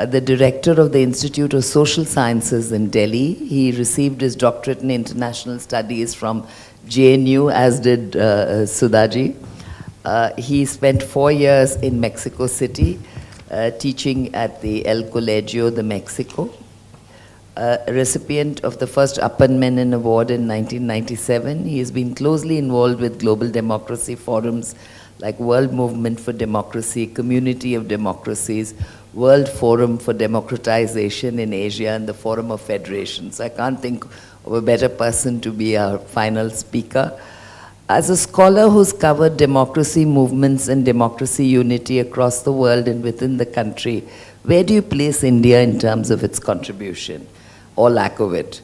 the director of the Institute of Social Sciences in Delhi. He received his doctorate in international studies from JNU, as did Sudhaji. He spent 4 years in Mexico City, teaching at the El Colegio de Mexico. A recipient of the first Upper Menon Award in 1997. He has been closely involved with global democracy forums like World Movement for Democracy, Community of Democracies, World Forum for Democratization in Asia, and the Forum of Federations. I can't think of a better person to be our final speaker. As a scholar who's covered democracy movements and democracy unity across the world and within the country, where do you place India in terms of its contribution, or lack of it?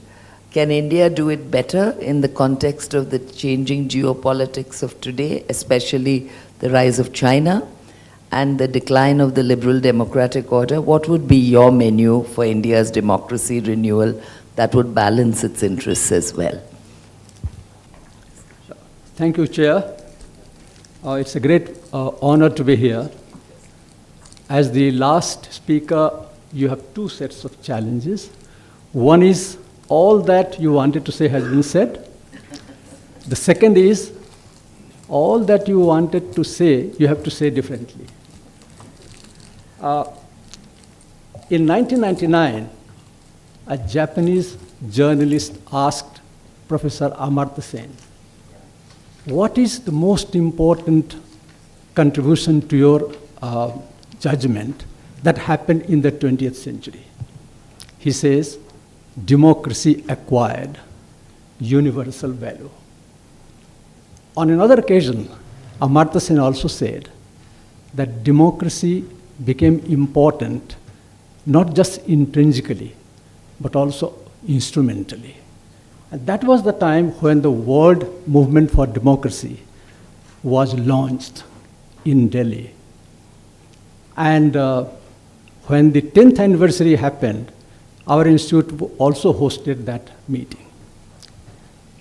Can India do it better in the context of the changing geopolitics of today, especially the rise of China and the decline of the liberal democratic order? What would be your menu for India's democracy renewal that would balance its interests as well? Thank you, Chair. It's a great honor to be here. As the last speaker, you have two sets of challenges. One is all that you wanted to say has been said. The second is all that you wanted to say, you have to say differently. In 1999, a Japanese journalist asked Professor Amartya Sen, what is the most important contribution to your judgment that happened in the 20th century? He says, democracy acquired universal value. On another occasion, Amartya Sen also said that democracy became important not just intrinsically, but also instrumentally. And that was the time when the World Movement for Democracy was launched in Delhi. And when the 10th anniversary happened, our institute also hosted that meeting.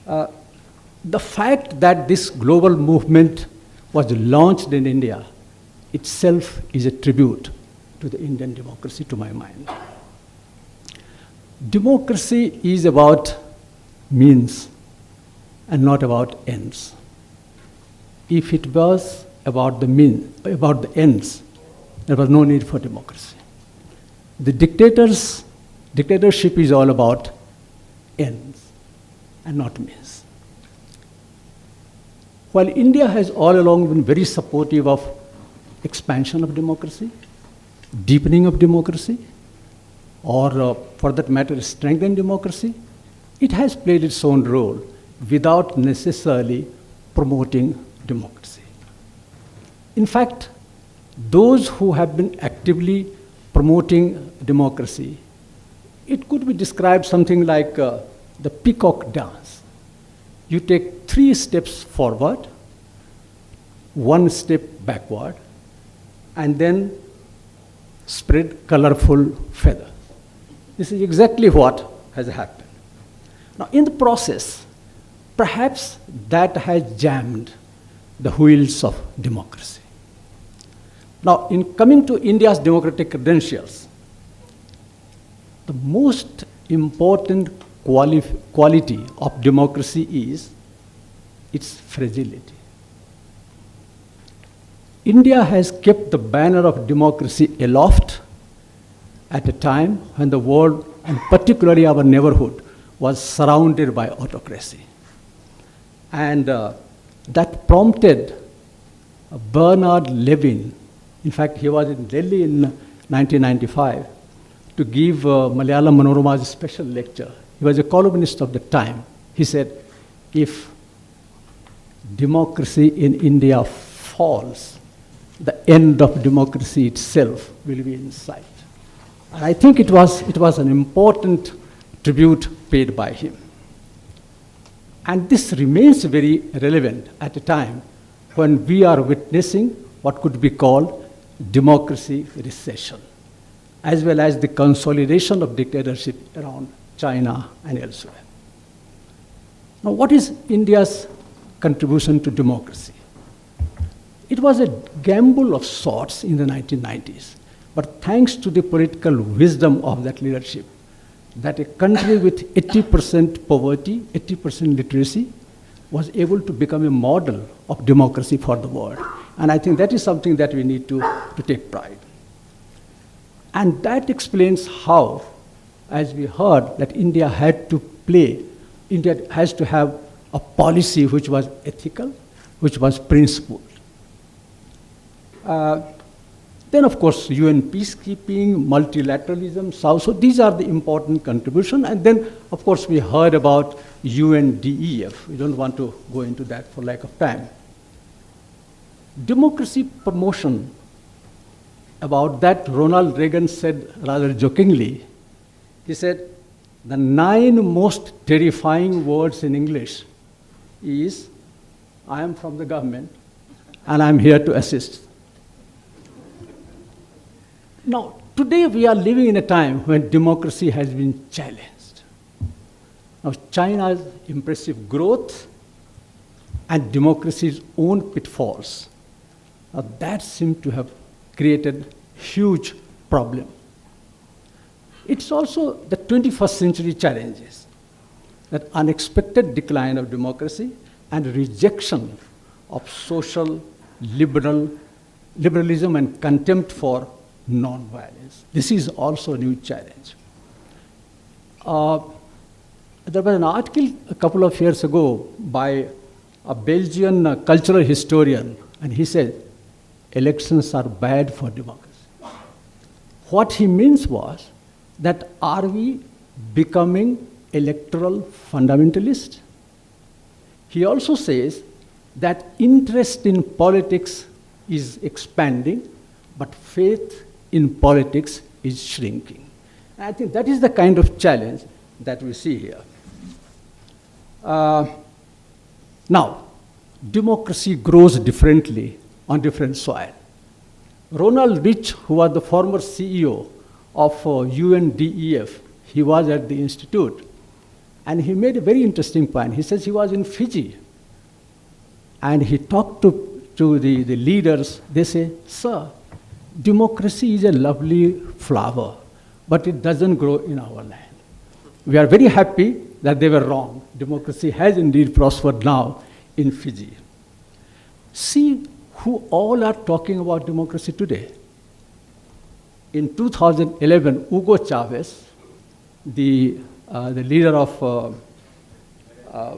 The fact that this global movement was launched in India itself is a tribute to the Indian democracy, to my mind. Democracy is about means and not about ends. If it was about the means, about the ends, there was no need for democracy. The dictatorship is all about ends and not means. While India has all along been very supportive of expansion of democracy, deepening of democracy, or for that matter, strengthening democracy, it has played its own role without necessarily promoting democracy. In fact, those who have been actively promoting democracy, it could be described something like the peacock dance. You take 3 steps forward, 1 step backward, and then spread colorful feathers. This is exactly what has happened. Now, in the process, perhaps that has jammed the wheels of democracy. Now, in coming to India's democratic credentials, the most important quality of democracy is its fragility. India has kept the banner of democracy aloft at a time when the world, and particularly our neighborhood, was surrounded by autocracy. And that prompted Bernard Levin, in fact, he was in Delhi in 1995, to give Malayalam Manorama's special lecture. He was a columnist of the time. He said, if democracy in India falls, the end of democracy itself will be in sight. And I think it was an important tribute paid by him. And this remains very relevant at a time when we are witnessing what could be called democracy recession, as well as the consolidation of dictatorship around China and elsewhere. Now, what is India's contribution to democracy? It was a gamble of sorts in the 1990s but thanks to the political wisdom of that leadership, that a country with 80% poverty, 80% literacy, was able to become a model of democracy for the world. And I think that is something that we need to take pride. And that explains how, as we heard, that India has to have a policy which was ethical, which was principled. Then, of course, UN peacekeeping, multilateralism, so these are the important contributions. And then, of course, we heard about UNDEF. We don't want to go into that for lack of time. Democracy promotion, about that, Ronald Reagan said rather jokingly, he said, the 9 most terrifying words in English is, I am from the government and I'm here to assist. Now, today we are living in a time when democracy has been challenged. Now, China's impressive growth and democracy's own pitfalls, now that seems to have created huge problem. It's also the 21st century challenges, that unexpected decline of democracy and rejection of social liberalism and contempt for non-violence. This is also a new challenge. There was an article a couple of years ago by a Belgian cultural historian, and he said, elections are bad for democracy. What he means was that are we becoming electoral fundamentalists? He also says that interest in politics is expanding, but faith in politics is shrinking. And I think that is the kind of challenge that we see here. Now, democracy grows differently on different soil. Ronald Rich, who was the former CEO of UNDEF, he was at the institute, and he made a very interesting point. He says he was in Fiji, and he talked to the leaders. They say, sir, democracy is a lovely flower, but it doesn't grow in our land. We are very happy that they were wrong. Democracy has indeed prospered now in Fiji. See who all are talking about democracy today. In 2011, Hugo Chavez, the leader of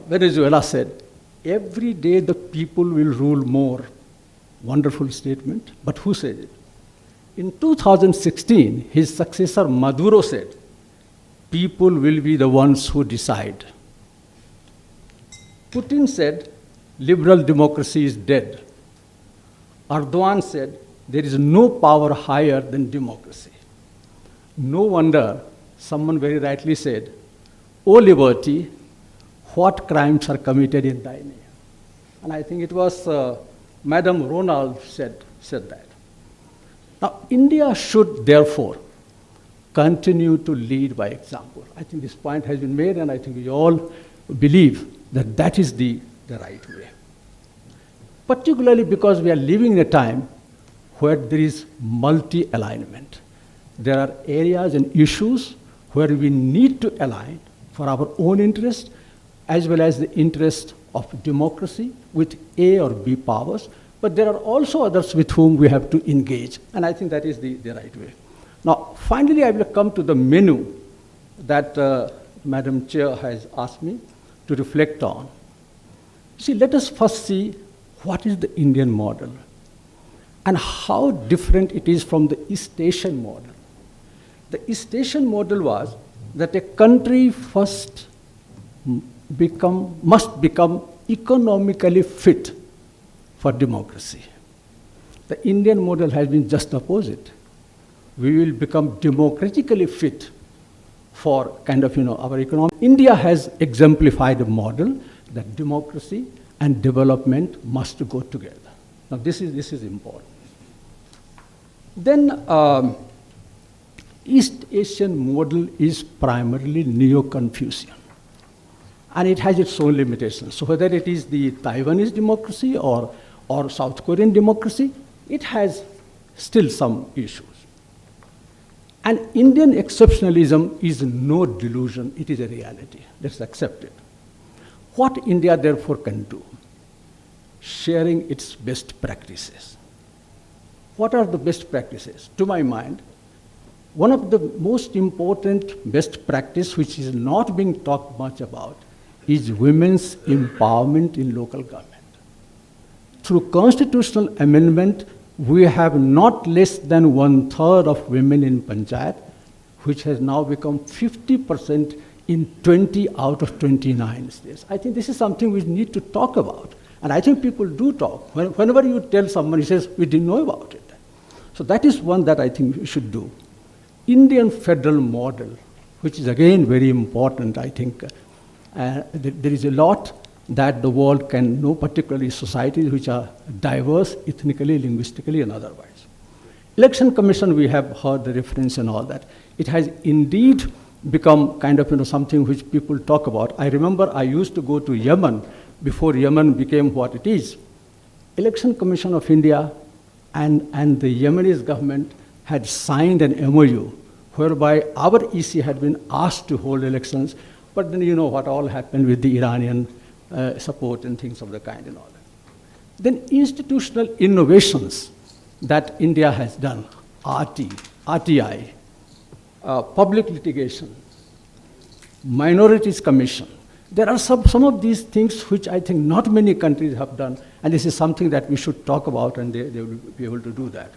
Venezuela, said, every day the people will rule more. Wonderful statement, but who said it? In 2016, his successor Maduro said, people will be the ones who decide. Putin said, liberal democracy is dead. Erdogan said, there is no power higher than democracy. No wonder someone very rightly said, O liberty, what crimes are committed in thy name? And I think it was Madame Ronald said that. Now, India should therefore continue to lead by example. I think this point has been made, and I think we all believe that that is the right way. Particularly because we are living in a time where there is multi-alignment. There are areas and issues where we need to align for our own interest, as well as the interest of democracy with A or B powers, but there are also others with whom we have to engage, and I think that is the right way. Now, finally, I will come to the menu that Madam Chair has asked me to reflect on. See, let us first see what is the Indian model and how different it is from the East Asian model. The East Asian model was that a country first must become economically fit for democracy. The Indian model has been just opposite. We will become democratically fit for kind of, our economy. India has exemplified a model that democracy and development must go together. Now, this is important. Then, East Asian model is primarily Neo-Confucian, and it has its own limitations. So whether it is the Taiwanese democracy or South Korean democracy, it has still some issues. And Indian exceptionalism is no delusion, it is a reality. Let's accept it. What India therefore can do? Sharing its best practices. What are the best practices? To my mind, one of the most important best practice which is not being talked much about is women's empowerment in local government. Through constitutional amendment, we have not less than 1/3 of women in Panchayat, which has now become 50% in 20 out of 29 states. I think this is something we need to talk about. And I think people do talk. Whenever you tell someone, he says, we didn't know about it. So that is one that I think we should do. Indian federal model, which is again very important, I think. There is a lot that the world can know, particularly societies which are diverse ethnically, linguistically, and otherwise. Election Commission, we have heard the reference and all that. It has indeed become kind of something which people talk about. I remember I used to go to Yemen before Yemen became what it is. Election Commission of India and the Yemenis government had signed an MOU whereby our EC had been asked to hold elections, but then you know what all happened with the Iranian support and things of the kind and all that. Then institutional innovations that India has done, RTI, public litigation, minorities commission. There are some of these things which I think not many countries have done, and this is something that we should talk about, and they will be able to do that.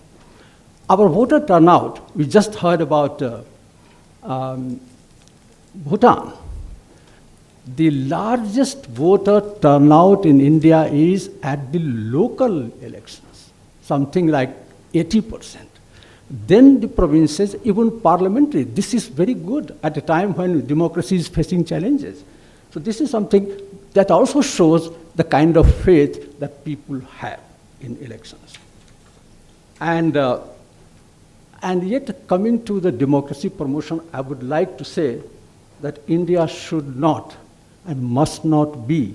Our voter turnout, we just heard about Bhutan. The largest voter turnout in India is at the local elections, something like 80%. Then the provinces, even parliamentary. This is very good at a time when democracy is facing challenges. So this is something that also shows the kind of faith that people have in elections. And yet, coming to the democracy promotion, I would like to say that India should not and must not be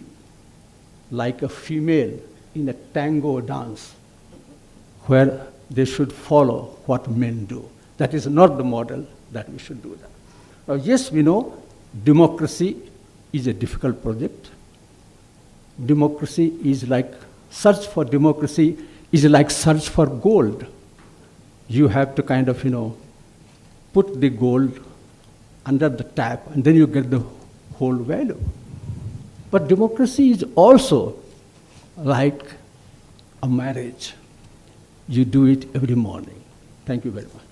like a female in a tango dance where they should follow what men do. That is not the model that we should do that. Now, yes, we know democracy is a difficult project. Democracy is like, search for democracy is like search for gold. You have to kind of, put the gold under the tap, and then you get the whole value. But democracy is also like a marriage. You do it every morning. Thank you very much.